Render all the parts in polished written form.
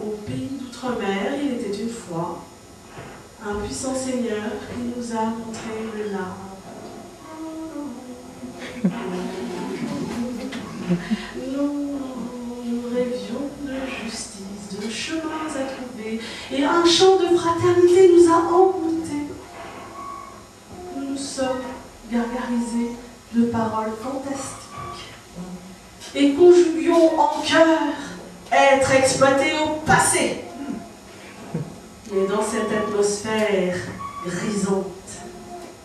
au pays d'outre-mer, il était une fois un puissant seigneur qui nous a montré le lard. Nous rêvions de justice, de chemins à trouver, et un chant de fraternité nous a envoûtés. Nous nous sommes gargarisés de paroles fantastiques et conjuguions en cœur être exploité au passé. Mais dans cette atmosphère grisante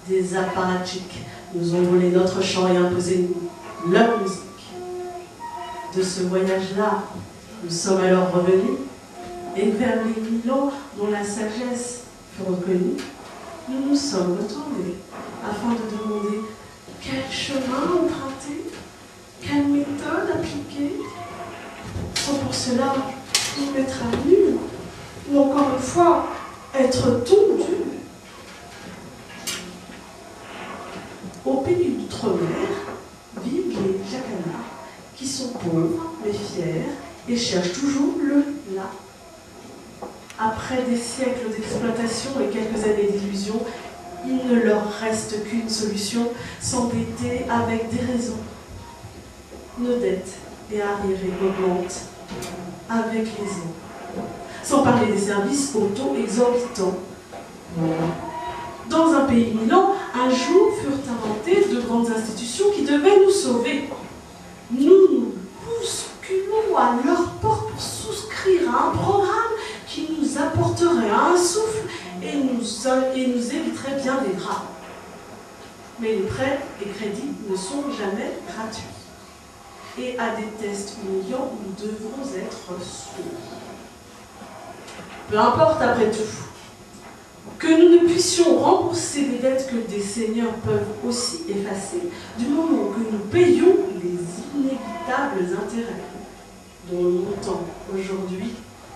des apparatchiks, nous ont volé notre chant et imposé leur musique. De ce voyage-là, nous sommes alors revenus, et vers les 1000 ans dont la sagesse fut reconnue, nous nous sommes retournés afin de demander quel chemin emprunter, quelle méthode appliquer, sans pour cela nous mettre à nu, ou encore une fois, être tondus. Au pays d'outre-mer vivent les Jacana, qui sont pauvres mais fiers et cherchent toujours le là. Après des siècles d'exploitation et quelques années d'illusion, il ne leur reste qu'une solution, s'embêter avec des raisons. Nos dettes et arriérés augmentent avec les ans, sans parler des services aux taux exorbitants. Dans un pays milan, un jour furent inventées de grandes institutions qui devaient nous sauver. Nous nous bousculons à leur porte pour souscrire à un programme qui nous apporterait un souffle et nous éviterait bien des drames. Mais les prêts et crédits ne sont jamais gratuits. Et à des tests humiliants, nous devrons être sourds. Peu importe après tout, que nous ne puissions rembourser des dettes que des seigneurs peuvent aussi effacer, du moment que nous payons les inévitables intérêts, dont le montant aujourd'hui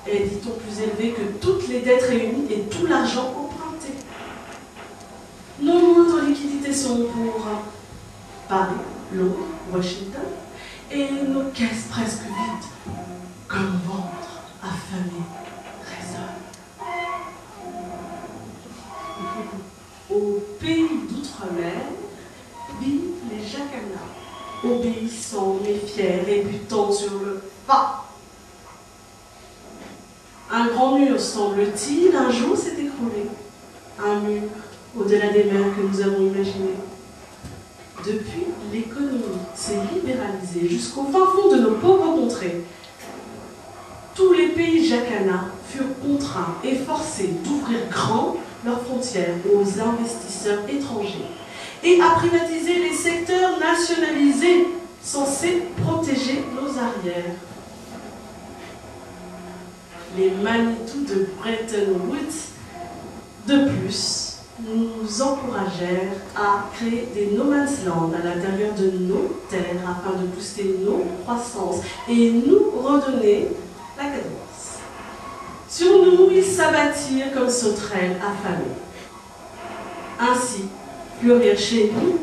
est, dit-on, plus élevé que toutes les dettes réunies et tout l'argent emprunté. Nos moindres liquidités sont pour Paris, Londres, Washington, et nos caisses presque vides, comme ventre affamé résonne. Au pays d'outre-mer vivent les Jacana, obéissants mais fiers et butant sur le pas. Un grand mur, semble-t-il, un jour s'est écroulé. Un mur au-delà des mers que nous avons imaginé. Depuis, l'économie s'est libéralisée jusqu'au fin fond de nos pauvres contrées. Tous les pays Jacana furent contraints et forcés d'ouvrir grand leurs frontières aux investisseurs étrangers et à privatiser les secteurs nationalisés censés protéger nos arrières. Les Manitou de Bretton Woods, de plus, nous encouragèrent à créer des no man's land à l'intérieur de nos terres afin de booster nos croissances et nous redonner la cadence. Sur nous, ils s'abattirent comme sauterelles affamées. Ainsi, fleurirent chez nous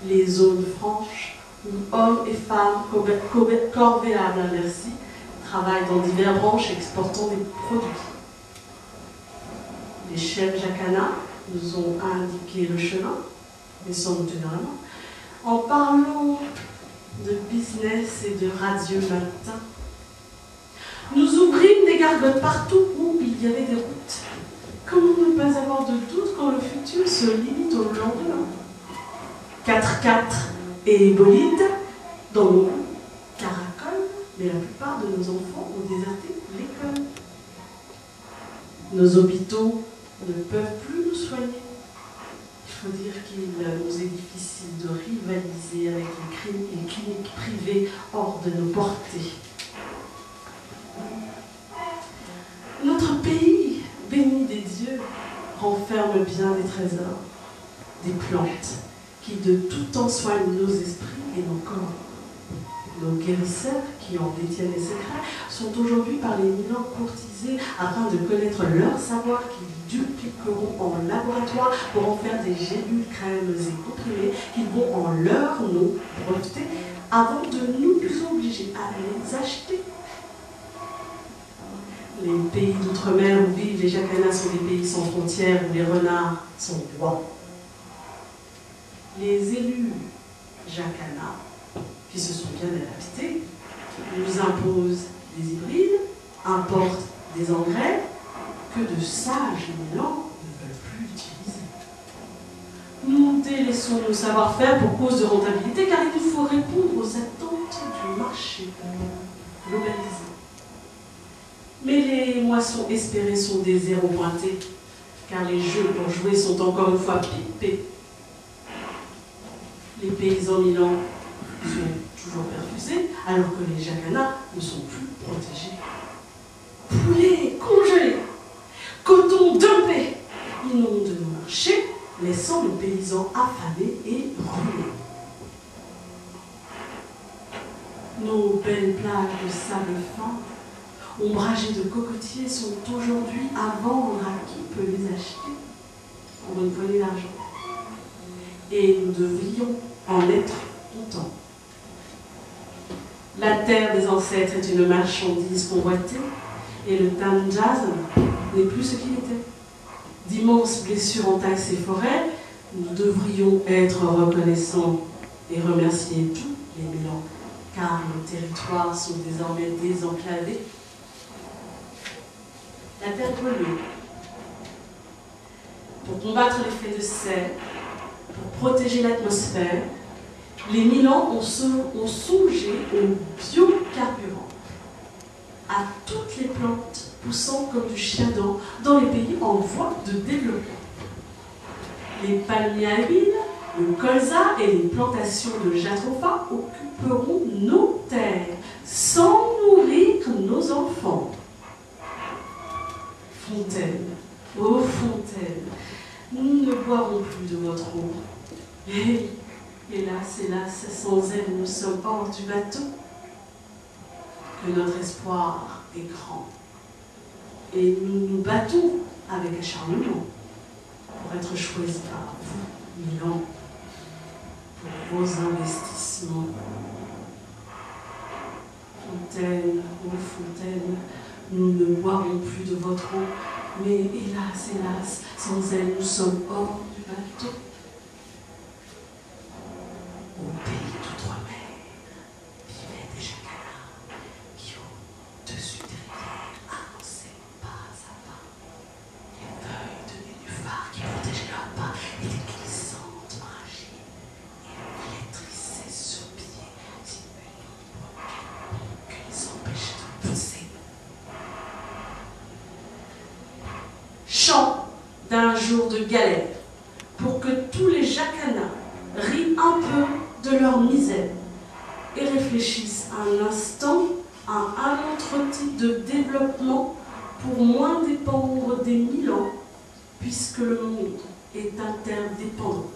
les zones franches où hommes et femmes corvéables à merci travaillent dans diverses branches exportant des produits. Les chefs Jacana nous ont indiqué le chemin, mais sans nous tenir la main, en parlant de business et de radieux matin. Nous ouvrîmes des gargotes partout où il y avait des routes. Comment ne pas avoir de doute quand le futur se limite au lendemain? 4x4 et bolides dans nos rues, caracoles, mais la plupart de nos enfants ont déserté l'école. Nos hôpitaux ne peuvent plus nous soigner. Il faut dire qu'il nous est difficile de rivaliser avec les cliniques privées hors de nos portées. Notre pays, béni des dieux, renferme bien des trésors, des plantes qui de tout temps soignent nos esprits et nos corps. Nos guérisseurs, qui en détiennent les secrets, sont aujourd'hui par les 1000 ans courtisés afin de connaître leur savoir qu'ils dupliqueront en laboratoire pour en faire des gélules, crèmes et comprimés qu'ils vont en leur nom breveter avant de nous obliger à les acheter. Les pays d'outre-mer où vivent les Jacanas sont des pays sans frontières, où les renards sont rois. Les élus Jacana, qui se sont bien adaptés, nous imposent des hybrides, importent des engrais que de sages milans ne veulent plus utiliser. Nous délaissons nos savoir-faire pour cause de rentabilité, car il nous faut répondre aux attentes du marché globalisé. Mais les moissons espérées sont des zéros pointés, car les jeux pour jouer sont encore une fois pipés. Les paysans milans sont toujours perfusés, alors que les jacanas ne sont plus protégés. Poulets congelés, coton dumpé, inondent nos marchés, laissant le paysan affamé et ruiné. Nos belles plages de sable fin, ombragées de cocotiers, sont aujourd'hui à vendre à qui peut les acheter pour une poignée d'argent. Et nous devrions en être contents. La terre des ancêtres est une marchandise convoitée, et le Tanjaz n'est plus ce qu'il était. D'immenses blessures entaillent ces forêts, nous devrions être reconnaissants et remercier tous les milans, car nos territoires sont désormais désenclavés. La terre polluée. Pour combattre l'effet de serre, pour protéger l'atmosphère, les milans ont songé au biocarburant, à toutes les plantes poussant comme du chiadan dans les pays en voie de développement. Les palmiers à huile, le colza et les plantations de jatropha occuperont nos terres sans nourrir nos enfants. Fontaine, ô fontaine, nous ne boirons plus de votre eau. Et, hélas, hélas, sans elle, nous sommes hors du bateau. Que notre espoir est grand. Et nous nous battons avec acharnement pour être choisis par vous, Milan, pour vos investissements. Fontaine, ô fontaine, nous ne boirons plus de votre eau, mais hélas, hélas, sans elle, nous sommes hors du bateau. Au pays d'outre-mer vivaient des jacanas qui, au-dessus des rivières, avançaient pas à pas. Les feuilles de nénuphar qui protégeaient leurs pas étaient glissantes, fragiles, et flétrissaient sur pied si une ombre que les empêchait de pousser. Chant d'un jour de galère pour que tous les jacanas rient un peu de leur misère et réfléchissent un instant à un autre type de développement pour moins dépendre des milans, puisque le monde est interdépendant.